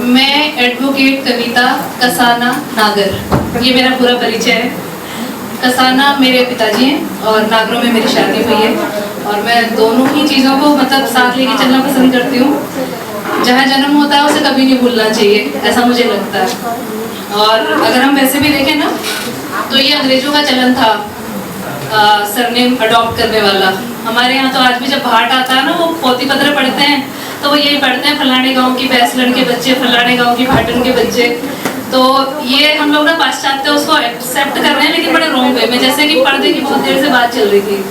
मैं एडवोकेट कविता कसाना नागर, ये मेरा पूरा परिचय है। कसाना मेरे पिताजी हैं और नागरों में मेरी शादी हुई है और मैं दोनों ही चीज़ों को मतलब साथ लेके चलना पसंद करती हूँ। जहाँ जन्म होता है उसे कभी नहीं भूलना चाहिए, ऐसा मुझे लगता है। और अगर हम वैसे भी देखें ना तो ये अंग्रेजों का चलन था सरनेम अडॉप्ट करने वाला। हमारे यहाँ तो आज भी जब भाट आता है ना, वो पोती पत्र पढ़ते हैं तो वो यही पढ़ते हैं फलाने गांव की बैसलन के बच्चे, फलाने गांव की भाटन के बच्चे। तो ये हम लोग ना पाश्चात्य उसको एक्सेप्ट कर रहे हैं, लेकिन बड़े रॉन्ग वे में। जैसे कि पर्दे की बहुत देर से बात चल रही थी,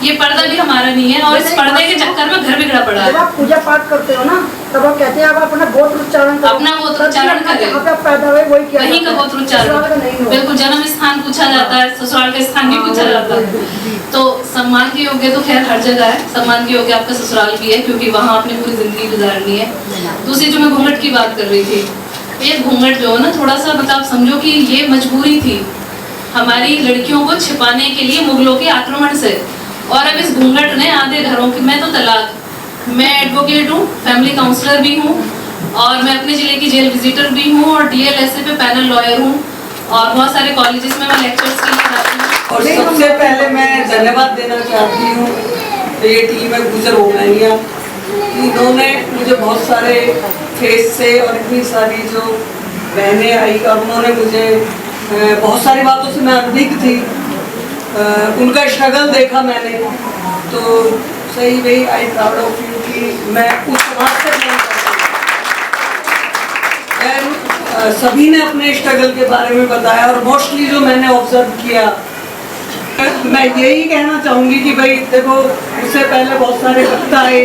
ये पर्दा भी हमारा नहीं है और इस पर्दे के चक्कर में घर बिगड़ा पड़ा है। जब आप पूजा पाठ करते हो ना तब आप कहते हैं आप अपना गोत्र उच्चारण करो, अपना गोत्र उच्चारण करें, पैदा हुए वही किया, वहीं का गोत्र उच्चारण। बिल्कुल, जन्म स्थान पूछा जाता है, ससुराल का स्थान भी पूछा जाता है। तो सम्मान के योग्य तो खैर हर जगह है, सम्मान के योग्य आपका ससुराल भी है क्योंकि वहाँ आपने पूरी जिंदगी गुजारनी है। दूसरी जो मैं घूंघट की बात कर रही थी, ये घूंघट जो है ना थोड़ा सा मतलब समझो कि ये मजबूरी थी हमारी लड़कियों को छिपाने के लिए मुगलों के आक्रमण से। और अब इस घूंघट ने आधे घरों की, मैं तो तलाक, मैं एडवोकेट हूँ, फैमिली काउंसलर भी हूँ और मैं अपने ज़िले की जेल विजिटर भी हूँ और DLSA पे पैनल लॉयर हूँ और बहुत सारे कॉलेजेस में मैं लेक्चर्स के लिए जाती हूँ। और सबसे पहले मैं धन्यवाद देना चाहती हूँ ये टीम है गुजर ओमैया, इन्होंने मुझे बहुत सारे फेस से और इतनी सारी जो बहनें आई और उन्होंने मुझे बहुत सारी बातों से मैं अनभिज्ञ थी, उनका स्ट्रगल देखा मैंने। तो सही वही आई प्राउड ऑफ यू कि मैं उस समाज से नहीं करती। सभी ने अपने स्ट्रगल के बारे में बताया और मोस्टली जो मैंने ऑब्जर्व किया, मैं यही कहना चाहूँगी कि भाई देखो उससे पहले बहुत सारे वक्ता आए,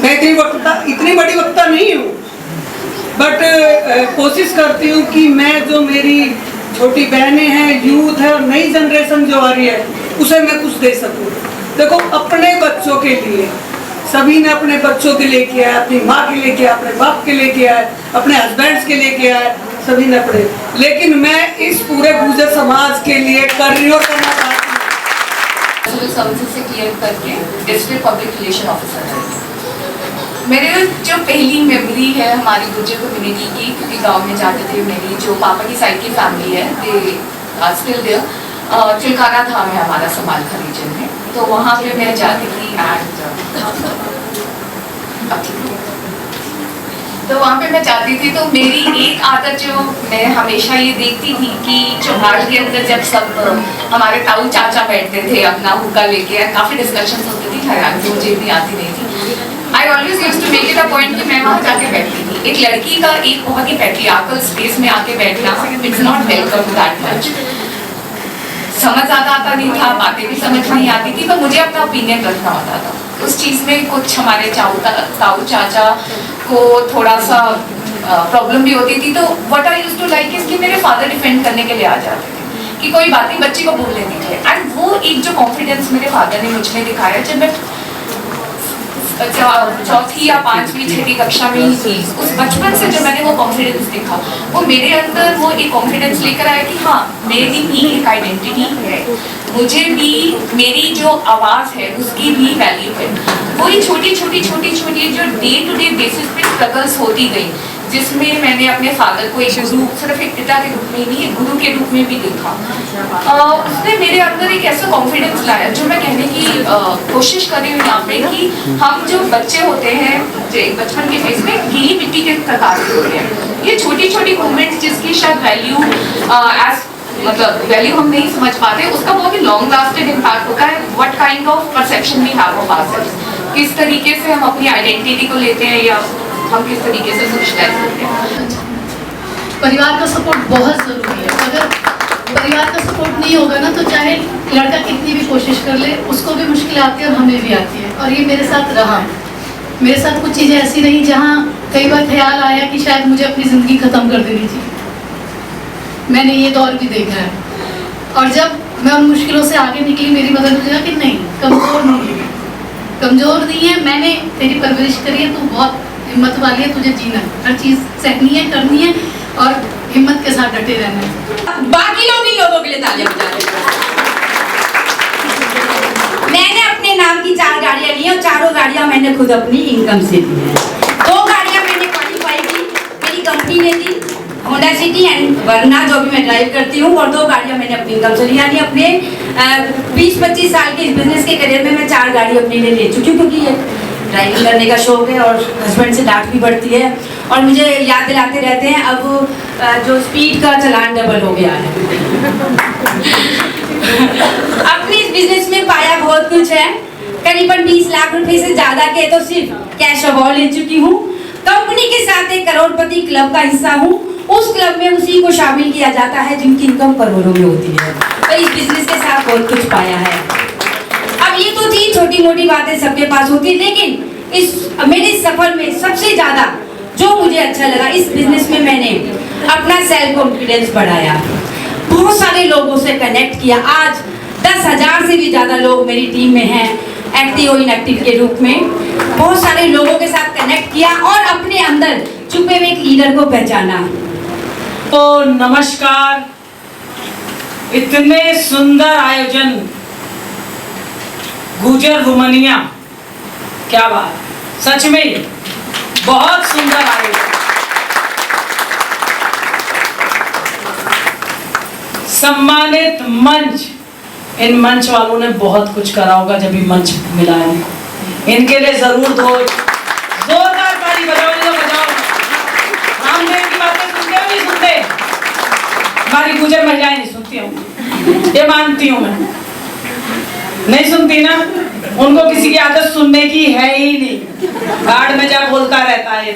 मैं इतनी बड़ी वक्ता नहीं हूँ, बट कोशिश करती हूँ कि मैं जो मेरी छोटी बहनें हैं, यूथ है और नई जनरेशन जो आ रही है उसे मैं कुछ दे सकूँ। देखो अपने बच्चों के लिए सभी ने अपने बच्चों के लिए किया है, अपनी माँ के लिए किया, अपने बाप के लिए किया है, अपने हस्बैंड्स के लिए किया है, सभी ने अपने। लेकिन मैं इस पूरे गुजर समाज के लिए कर रही हूँ, करना चाहती हूँ। सिविल सर्विसेज से क्लियर करके डिस्ट्रिक्ट पब्लिक रिलेशन ऑफिसर है। मेरे जो पहली मेमोरी है हमारी गुर्जर कम्युनिटी की, क्योंकि गांव में जाते थे, मेरी जो पापा की साइड की फैमिली है दे स्टिल देयर, चिलकाना धाम है हमारा समालखा रीजन में, तो वहाँ पे मैं जाती थी एंड तो वहाँ पे मैं जाती थी। तो मेरी एक आदत जो मैं हमेशा ये देखती थी कि चौहाड़ के अंदर जब सब हमारे ताऊ चाचा बैठते थे अपना हुक्का लेके, काफ़ी डिस्कशन होती थी, हालांकि मुझे इतनी आती नहीं थी। I always used to make it a point कि मैं वहाँ जाके बैठती थी। एक लड़की का एक बहुत ही पैट्रियार्कल स्पेस में आके बैठना, it's not welcome that much. समझ आता नहीं था, बातें भी समझ नहीं आती थी, पर मुझे अपना ओपिनियन रखना होता था। उस चीज़ में कुछ हमारे ताऊ चाचा को थोड़ा सा प्रॉब्लम भी होती थी। तो what I used to like is कि मेरे फादर डिफेंड करने के लिए आ जाते थे कि कोई बात नहीं, बच्ची को बोल लेती थे। एंड वो एक जो कॉन्फिडेंस मेरे फादर ने मुझ में दिखाया, जब मैं चौथी या पांचवी छठी कक्षा में ही थी, उस बचपन से जो मैंने वो कॉन्फिडेंस देखा, वो मेरे अंदर वो एक कॉन्फिडेंस लेकर आया कि हाँ मेरी भी एक आइडेंटिटी है, मुझे भी मेरी जो आवाज़ है उसकी भी वैल्यू है। वही छोटी छोटी जो डे टू डे बेसिस पे स्ट्रगल्स होती गई, जिसमें मैंने अपने फादर को एक गुरु, सिर्फ एक पिता के रूप में नहीं, एक गुरु के रूप में भी देखा। उसने मेरे अंदर एक ऐसा कॉन्फिडेंस लाया जो मैं कहने की कोशिश कर रही हूँ यहाँ पे कि हम जो बच्चे होते हैं बचपन के फेज में गीली मिट्टी के प्रकार के होते हैं। ये छोटी छोटी मूवमेंट्स जिसकी शायद वैल्यू वैल्यू हम नहीं समझ पाते, उसका बहुत ही लॉन्ग लास्टिंग इम्पैक्ट होता है। What kind of perception we have of ourselves, किस तरीके से हम अपनी आइडेंटिटी को लेते हैं या हम किस तरीके से सोशलाइज करते हैं। परिवार का सपोर्ट बहुत ज़रूरी है। अगर परिवार का सपोर्ट नहीं होगा ना तो चाहे लड़का कितनी भी कोशिश कर ले, उसको भी मुश्किल आती है और हमें भी आती है। और ये मेरे साथ रहा, मेरे साथ कुछ चीज़ें ऐसी रही जहाँ कई बार ख्याल आया कि शायद मुझे अपनी ज़िंदगी ख़त्म कर देनी चाहिए। मैंने ये दौर भी देखा है। और जब मैं उन मुश्किलों से आगे निकली, मेरी मदद ने कहा कि नहीं, कमज़ोर नहीं है, कमज़ोर नहीं है, मैंने तेरी परवरिश करी है, तू बहुत हिम्मत वाली है, तुझे जीना है, हर चीज़ सहनी है, करनी है और हिम्मत के साथ डटे रहना है। बाकी लोग इन लोगों के लिए तालियां बजाते हैं। मैंने अपने नाम की 4 गाड़ियां ली और चारों गाड़ियां मैंने खुद अपनी इनकम से ली हैं। 2 गाड़ियां मैंने क्वालिफाई की, मेरी कंपनी सिटी ने दी, होंडा सिटी एंड वरना जो भी मैं ड्राइव करती हूँ, और 2 गाड़ियाँ मैंने अपनी इनकम से ली। यानी अपने 20-25 साल के इस बिजनेस के करियर में मैं 4 गाड़ी अपने लिए ले चुकी हूँ, क्योंकि ये ड्राइविंग करने का शौक है और हस्बैंड से डांट भी पड़ती है और मुझे याद दिलाते रहते हैं अब जो स्पीड का चलान डबल हो गया है। अपने इस बिजनेस में पाया बहुत कुछ है। करीबन 20 लाख रुपए से ज़्यादा के तो सिर्फ कैश अवार्ड ले चुकी हूँ। कंपनी के साथ एक करोड़पति क्लब का हिस्सा हूँ। उस क्लब में उसी को शामिल किया जाता है जिनकी इनकम करोड़ों में होती है। तो इस बिजनेस के साथ बहुत कुछ पाया है। अब ये तो थी छोटी मोटी बातें, सबके पास होती, लेकिन इस मेरे सफर में सबसे ज़्यादा जो मुझे अच्छा लगा इस बिजनेस में, मैंने अपना सेल्फ कॉन्फिडेंस बढ़ाया, बहुत सारे लोगों से कनेक्ट किया। आज 10,000 से भी ज़्यादा लोग मेरी टीम में हैं, एक्टिव और इनएक्टिव के रूप में। बहुत सारे लोगों के साथ कनेक्ट किया और अपने अंदर छुपे हुए एक लीडर को पहचाना। तो नमस्कार, इतने सुंदर आयोजन, गुजर रोमानिया, क्या बात, सच में बहुत सुंदर आयोजन। सम्मानित मंच, इन मंच वालों ने बहुत कुछ करा होगा जब ये मंच मिला है। इनके लिए जरूर जोरदार ताली बजाओ, बजाओ। रामदेव की बातें सुनते हो नहीं सुनते? हमारी गुजर महिलाएं नहीं सुनती हूँ, ये मानती हूँ मैं, नहीं सुनती ना। उनको किसी की आदत सुनने की है ही नहीं, गार्ड में जा बोलता रहता है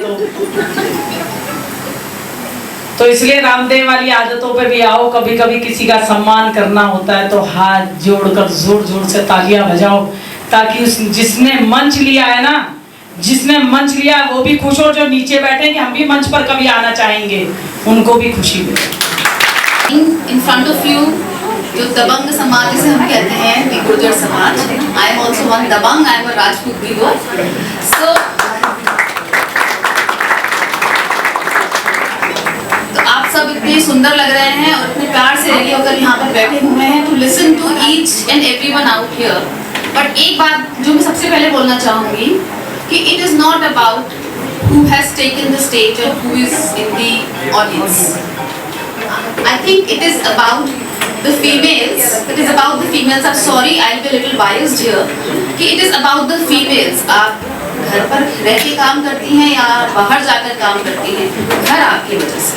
तो इसलिए रामदेव वाली आदतों पे भी आओ। कभी कभी किसी का सम्मान करना होता है तो हाथ जोड़कर जोर जोर से तालियां बजाओ, ताकि जिसने मंच लिया है ना, जिसने मंच लिया है वो भी खुश हो, जो नीचे बैठे कि हम भी मंच पर कभी आना चाहेंगे, उनको भी खुशी मिले। इन फ्रंट ऑफ यू, जो दबंग समाज जिसे हम कहते हैं, the Gurjar Samaj. I am also one dabang, I am a Rajput weaver. So आप सब इतने सुंदर लग रहे हैं और इतने प्यार से रेडी होकर यहाँ पर बैठे हुए हैं to listen to each and everyone out here. But एक बात जो मैं सबसे पहले बोलना चाहूँगी कि it is not about who has taken the stage or who is in the audience. I think it is about the females. It is about the females. I'm sorry, I'll be a little biased here. कि it is about the females. आप घर पर रह के काम करती हैं या बाहर जाकर काम करती हैं, घर आपकी वजह से,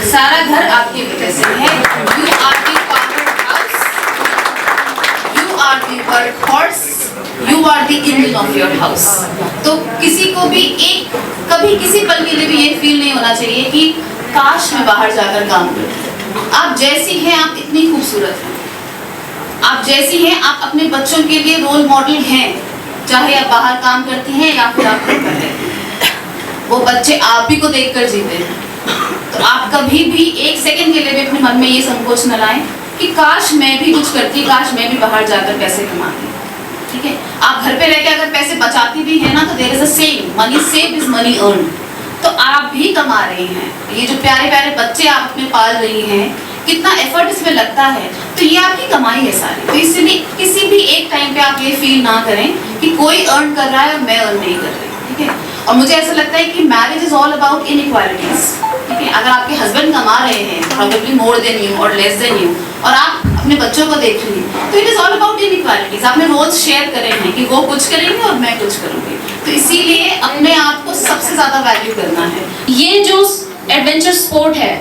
सारा घर आपकी वजह से है। You are the powerhouse. You are the workhorse. You are the engine of your house. तो किसी को भी कभी किसी पल के लिए भी ये फील नहीं होना चाहिए कि काश मैं बाहर जाकर काम करूं। आप जैसी हैं, आप इतनी खूबसूरत हैं। आप जैसी हैं, आप अपने बच्चों के लिए रोल मॉडल हैं, चाहे आप बाहर काम करती हैं या फिर आप घर पर हैं। वो बच्चे आप ही को देखकर जीते हैं। तो आप कभी भी एक सेकंड के लिए भी अपने मन में ये संकोच न लाएं कि काश मैं भी कुछ करती, काश मैं भी बाहर जाकर पैसे कमाती। ठीक है, आप घर पे रहकर अगर पैसे बचाती भी है ना, तो there is a saying, money save is money earn. तो आप भी कमा रही हैं। ये जो प्यारे प्यारे बच्चे आप अपने पाल रही हैं, कितना एफर्ट इसमें लगता है, तो ये आपकी कमाई है सारी। तो इसलिए किसी भी एक टाइम पे आप ये फील ना करें कि कोई अर्न कर रहा है और मैं अर्न नहीं कर रही। ठीक है, और मुझे ऐसा लगता है कि marriage is all about inequalities. ठीक है, अगर आपके हस्बैंड कमा रहे हैं प्रोबेबली मोर देन यू और लेस देन यू, और आप अपने बच्चों को देख रही हैं, तो it is all about inequalities. आपने रोल्स शेयर करे हैं कि वो कुछ करेंगे और मैं कुछ करूंगी। तो इसीलिए अपने आप को सबसे ज्यादा वैल्यू करना है। ये जो एडवेंचर स्पोर्ट है,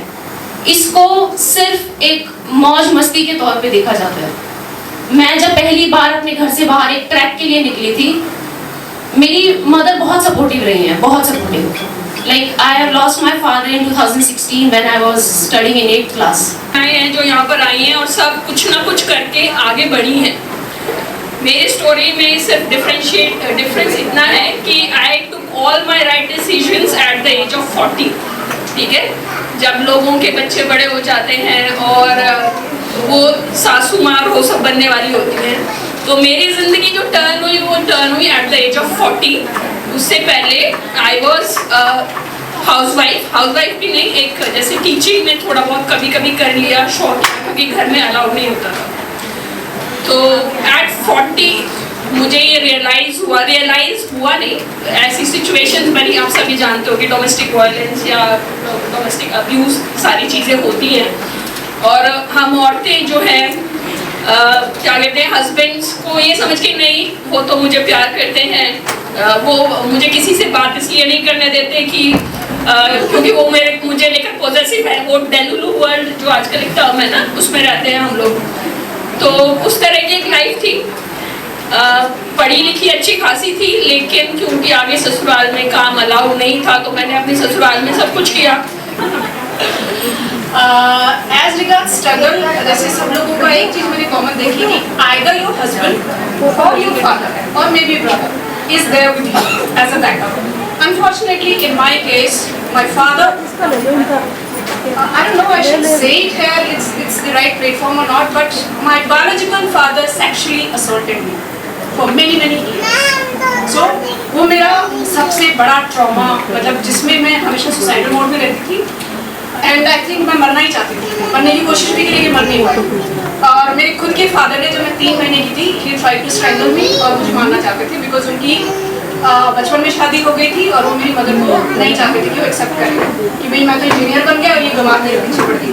इसको सिर्फ एक मौज मस्ती के तौर पे देखा जाता है। मैं जब पहली बार अपने घर से बाहर एक ट्रैक के लिए निकली थी, मेरी मदर बहुत सपोर्टिव रही हैं, बहुत supportive. Like I have lost my father in 2016 when I was studying in 8th class. आए हैं जो यहाँ पर आई हैं और सब कुछ ना कुछ करके आगे बढ़ी हैं। मेरी स्टोरी में सिर्फ डिफरेंस इतना है कि I took all my right decisions at the age of 40. ठीक है, जब लोगों के बच्चे बड़े हो जाते हैं और वो सासू माँ वो सब बनने वाली होती हैं, तो मेरी ज़िंदगी जो टर्न हुई वो टर्न हुई एट द एज ऑफ 40। उससे पहले आई वॉज हाउसवाइफ भी नहीं, एक जैसे टीचिंग में थोड़ा बहुत कभी कभी कर लिया शौक, क्योंकि घर में अलाउड नहीं होता था। तो एट 40 मुझे ये रियलाइज हुआ नहीं, ऐसी सिचुएशंस बनी, आप सभी जानते हो कि डोमेस्टिक वायलेंस या डोमेस्टिक अब्यूज़ सारी चीज़ें होती हैं, और हम औरतें जो हैं क्या कहते हैं, हस्बैंड्स को ये समझ के नहीं वो तो मुझे प्यार करते हैं, वो मुझे किसी से बात इसलिए नहीं करने देते कि क्योंकि वो मुझे लेकर पॉजिटिव है, वो डेलुलू वर्ल्ड जो आजकल एक टर्म है ना, उसमें रहते हैं हम लोग। तो उस तरह की एक लाइफ थी, पढ़ी लिखी अच्छी खासी थी, लेकिन क्योंकि आगे ससुराल में काम अलाउ नहीं था तो मैंने अपने ससुराल में सब कुछ किया। एज रिगार्ड स्ट्रगल, जैसे सब लोगों का एक चीज मैंने कॉमन देखी कि आइदर योर हस्बैंड और योर फादर और maybe brother is there with you as a backup. Unfortunately, in my case, my father, I don't know I should say it here, it's the right platform or not, but my biological father sexually assaulted me for many years. So, वो मेरा सबसे बड़ा trauma, मतलब जिसमें मैं हमेशा suicidal mode में रहती थी, एंड आई थिंक मैं मरना ही चाहती थी, मरने की कोशिश भी की लेकिन मर नहीं हुआ। और मेरे खुद के फादर ने, जब मैं 3 महीने की थी, he tried to strangle me और मुझे मारना चाहते थे, बिकॉज उनकी बचपन में शादी हो गई थी और वो मेरी मदर को नहीं चाहते थे कि वो एक्सेप्ट करें कि भाई मैं तो इंजीनियर बन गया और ये गंवार मेरे पीछे पड़ गई,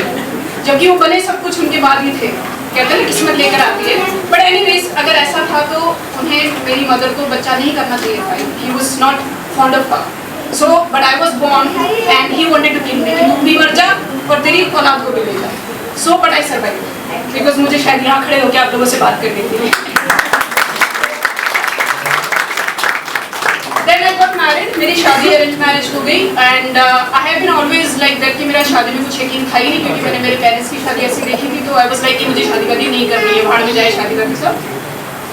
जबकि वो बने सब कुछ उनके बाद ही थे। कहते हैं किस्मत लेकर आती है, बट एनीवेज अगर ऐसा था तो उन्हें मेरी मदर को बच्चा नहीं करना चाहिए था, he was not fond of her, so but I was born and he wanted to kill me, तू भी मर जा और तेरी औलाद को भी ले जा। सो बट आई सर्वाइव बिकॉज मुझे शायद यहाँ खड़े होकर आप लोगों से बात करनी थी। Then I got married, मेरी शादी अरेंज मैरिज हो गई, and I have been always like that कि मेरा शादी में कुछ यकीन था ही नहीं, क्योंकि मैंने मेरे पेरेंट्स की शादी ऐसी देखी थी, तो आई वाज लाइक कि मुझे शादी कभी नहीं करनी है, भाड़ में जाए शादी करके सब।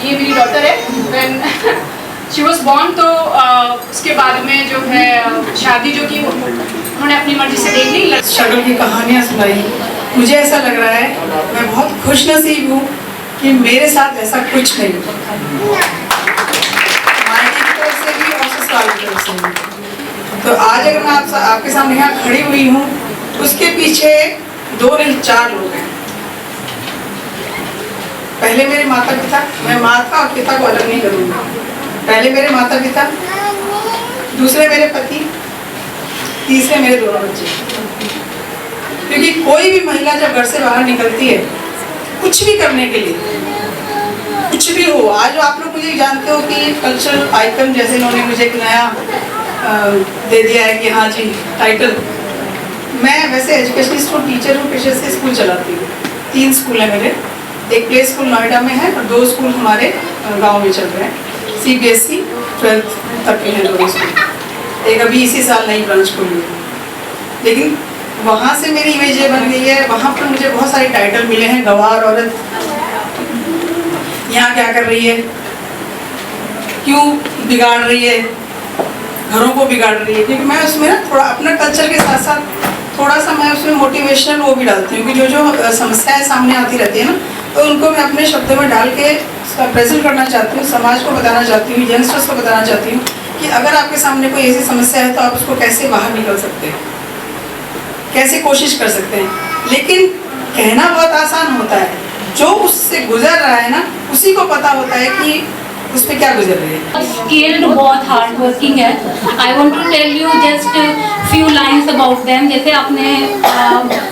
ये मेरी डॉटर है, व्हेन शी वाज बोर्न, तो उसके बाद में जो है शादी जो की उन्होंने अपनी मर्जी से देख ली। स्ट्रगल की कहानियाँ सुनाई, मुझे ऐसा लग रहा है मैं बहुत खुशनसीब हूँ कि मेरे साथ ऐसा कुछ नहीं, तो आज अगर मैं आपके सामने यहाँ खड़ी हुई हूँ, उसके पीछे 2 नहीं 4 लोग हैं। पहले मेरे माता पिता, मैं माता और पिता को अलग नहीं करूँगी, पहले मेरे माता पिता, दूसरे मेरे पति, तीसरे मेरे 2 बच्चे। क्योंकि कोई भी महिला जब घर से बाहर निकलती है कुछ भी करने के लिए, कुछ भी हो, आज आप लोग मुझे जानते हो कि कल्चरल आइकन जैसे इन्होंने मुझे एक नया दे दिया है कि हाँ जी टाइटल। मैं वैसे एजुकेशनिस्ट हूँ, टीचर हूँ, पेशे से स्कूल चलाती हूँ। 3 स्कूल हैं मेरे, एक प्ले स्कूल नोएडा में है और 2 स्कूल हमारे गांव में चल रहे हैं, CBSE 12th तक के हैं 2 स्कूल, एक अभी इसी साल नई ब्रांच खुली है। लेकिन वहाँ से मेरी इमेज ये बन गई है, वहाँ पर मुझे बहुत सारे टाइटल मिले हैं, गंवार औरत, यहाँ क्या कर रही है, क्यों बिगाड़ रही है, घरों को बिगाड़ रही है। क्योंकि मैं उसमें ना थोड़ा अपना कल्चर के साथ साथ थोड़ा सा मैं उसमें मोटिवेशनल वो भी डालती हूँ कि जो समस्याएं सामने आती रहती है ना, तो उनको मैं अपने शब्दों में डाल के प्रेजेंट करना चाहती हूँ, समाज को बताना चाहती हूँ, यंगस्टर्स को बताना चाहती हूँ कि अगर आपके सामने कोई ऐसी समस्या है तो आप उसको कैसे बाहर निकल सकते हैं, कैसे कोशिश कर सकते हैं। लेकिन कहना बहुत आसान होता है, जो उससे गुजर रहा है ना उसी को पता होता है कि उस पे क्या गुजर रही है। स्किल्ड, बहुत हार्ड वर्किंग है। I want to tell you just few lines about them. जैसे आपने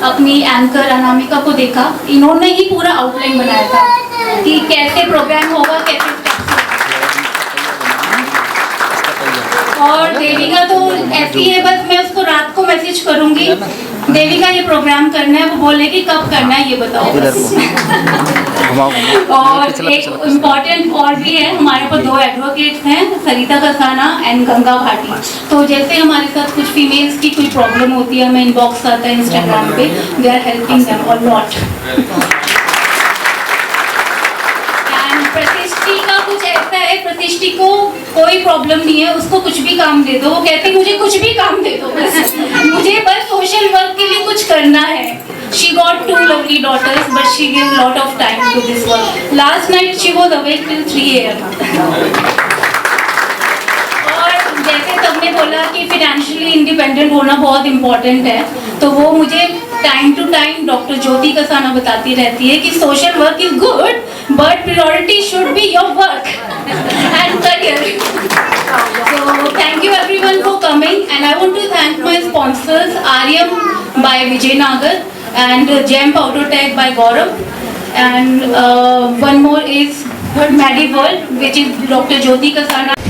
अपनी एंकर अनामिका को देखा, इन्होंने ही पूरा आउटलाइन बनाया था कि कैसे प्रोग्राम होगा, कैसे और देविका तो ऐसी है, बस मैं उसको रात को मैसेज करूंगी, देविका ये प्रोग्राम करना है, वो बोलेगी कब करना है ये बताओ। और एक इम्पॉर्टेंट और भी है, हमारे पास 2 एडवोकेट्स हैं, सरिता कसाना एंड गंगा भाटी। तो जैसे हमारे साथ कुछ फीमेल्स की कोई प्रॉब्लम होती है, हमें इनबॉक्स आता है इंस्टाग्राम पे, they are helping them a lot. Pratishthi का कुछ ऐसा है, प्रतिष्ठी को कोई प्रॉब्लम नहीं है, उसको कुछ भी काम दे दो, वो कहते हैं मुझे कुछ भी काम दे दो, बस मुझे बस सोशल वर्क के लिए कुछ करना है। She got 2 lovely daughters, but she gave lot of time to this work. Last night she was awake till 3 AM. और जैसे सबने बोला कि financially independent होना बहुत important है, तो वो मुझे टाइम टू टाइम डॉक्टर ज्योति कसाना बताती रहती है कि social work is good but priority should be your work and career. So thank you everyone for coming, and I want to thank my sponsors Aryam by Vijay Nagar and Gem Powder Tech by Gaurav, and one more is Mediworld, which is Dr. Jyoti Kasana.